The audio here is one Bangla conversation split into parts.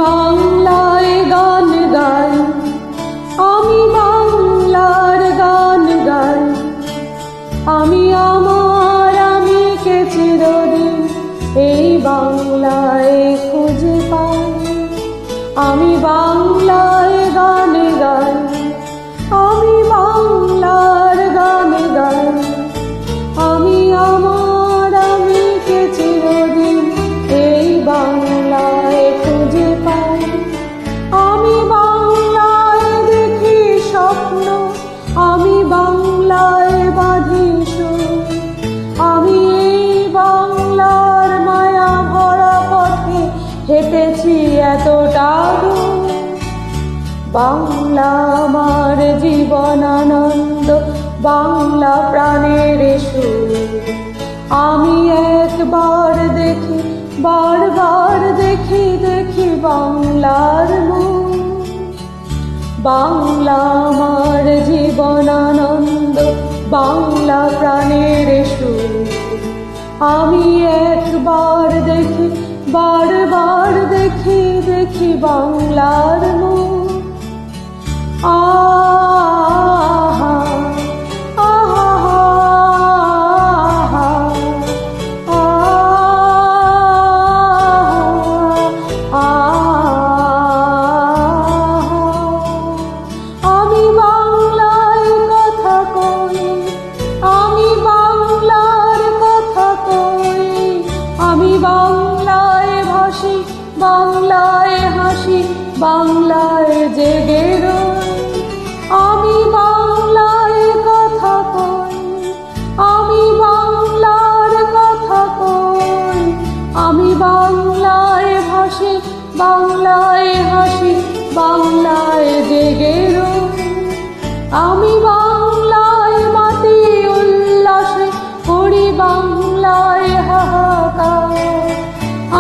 বাংলায় গান গাই, আমি বাংলার গান গাই। আমি কে চিরদিন এই বাংলায় খুঁজে পাই। আমি বাংলায় গান গাই, আমি বাংলার গান গাই। আমি কে চিরদিন এই বাংলায় খুঁজে পাই। আমি বাংলায় দেখি স্বপ্ন, আমি বাংলায় বাঁধি সুর। আমি এই বাংলার মায়া ভরা পথে হেঁটেছি এতটা দূর। বাংলা আমার জীবন আনন্দ, বাংলা প্রাণের সুর। আমি একবার দেখি, বারবার দেখি, দেখি বাংলার মুখ। বাংলা আমার জীবন আনন্দ, বাংলা প্রাণের সুর। আমি একবার দেখি, বারবার দেখি, দেখি বাংলার মুখ। আহা আহা আমি বাংলায় কথা কই, আমি বাংলার কথা কই। আমি বাংলায় ভাসি, বাংলায় হাসি, বাংলায় জেগে রই। আমি বাংলায় কথা কই, আমি বাংলার কথা কই। আমি বাংলায় ভাসি, বাংলায় হাসি, বাংলায় জেগে রই। আমি বাংলায় মাতি উল্লাসে করি, বাংলায় হাহাকার।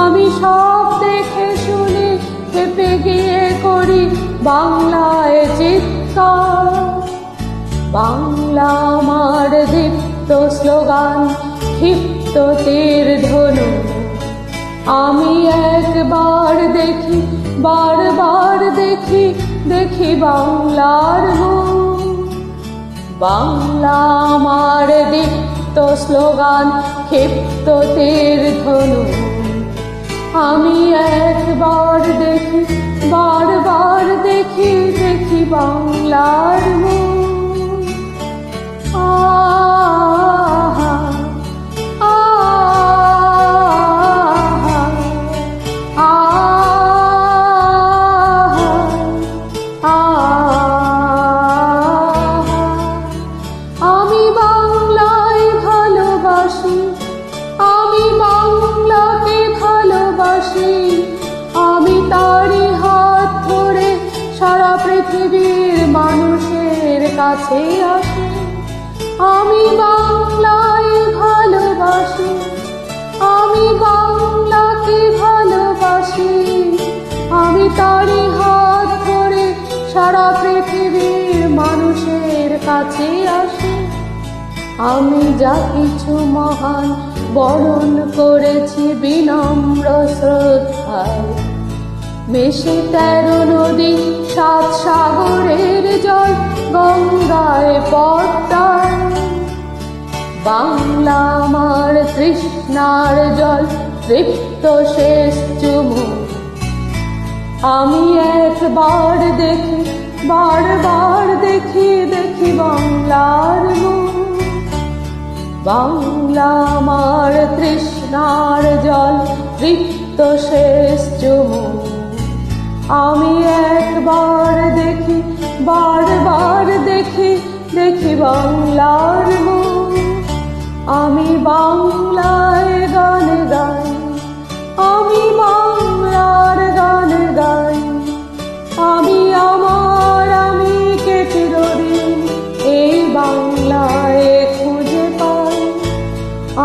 আমি সব দেখে শুনে চেপে গিয়ে করি বাংলায় চিৎকার। বাংলা আমার দীপ্ত স্লোগান, ক্ষিপ্ত তীর ধনু। আমি একবার দেখি, বারবার দেখি, দেখি বাংলার মুখ। বাংলা আমার দীপ্ত স্লোগান, ক্ষিপ্ত তীর ধনু। আমি একবার দেখি, বারবার দেখি, দেখি বাংলার মুখ। আহা আহা আহা। আমি বাংলায় ভালোবাসি, আমি বাংলাকে ভালোবাসি। আমি তারই হাত ধরে সারা পৃথিবীর মানুষের কাছে আসি। আমি বাংলায় ভালোবাসি, আমি বাংলাকে ভালোবাসি। আমি তারই হাত ধরে সারা পৃথিবীর মানুষের কাছে আসি। আমি যা কিছু মহান বরণ করেছি বিনম্র শ্রদ্ধায়। মেশে 13 নদী, 7 সাগরের জল, গঙ্গায় পদ্মায়। বাংলা আমার তৃষ্ণার জল, তৃপ্ত শেষ চুমুক। আমি একবার দেখি, বারবার দেখি, দেখি বাংলার মুখ। বাংলা আমার তৃষ্ণার জল, তৃপ্ত শেষ চুমুক। আমি একবার দেখি, বারবার দেখি, দেখি বাংলার মুখ। আমি বাংলায় গান গাই, আমি বাংলার গান গাই। আমি কে চিরদিন এই বাংলায় খুঁজে পাই।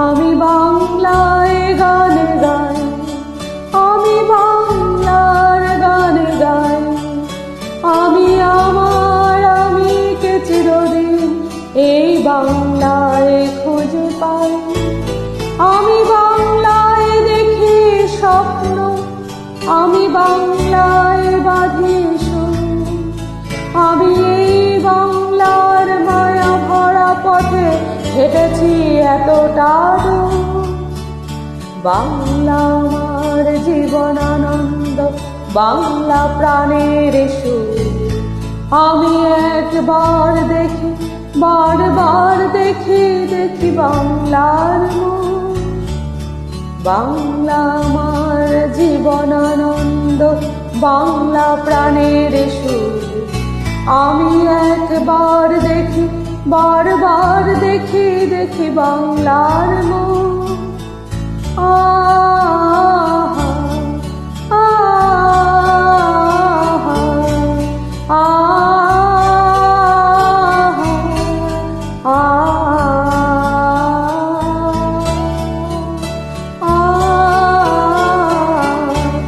আমি বাংলায় গান গাই, আমি বাংলার গান গাই। আমি কে চিরদিন এই বাংলায় খুঁজে পাই। আমি বাংলায় দেখি স্বপ্ন, আমি বাংলায় বাঁধি সুর, আমি এই বাংলার মায়া ভরা পথে হেঁটেছি এতটা দূর। বাংলা আমার জীবন আনন্দ, বাংলা প্রাণের সুর। আমি একবার দেখি, বারবার দেখি, দেখি বাংলার মুখ। বাংলা আমার জীবন আনন্দ, বাংলা প্রাণের সুর। আমি একবার দেখি, বারবার দেখি, দেখি বাংলার মুখ।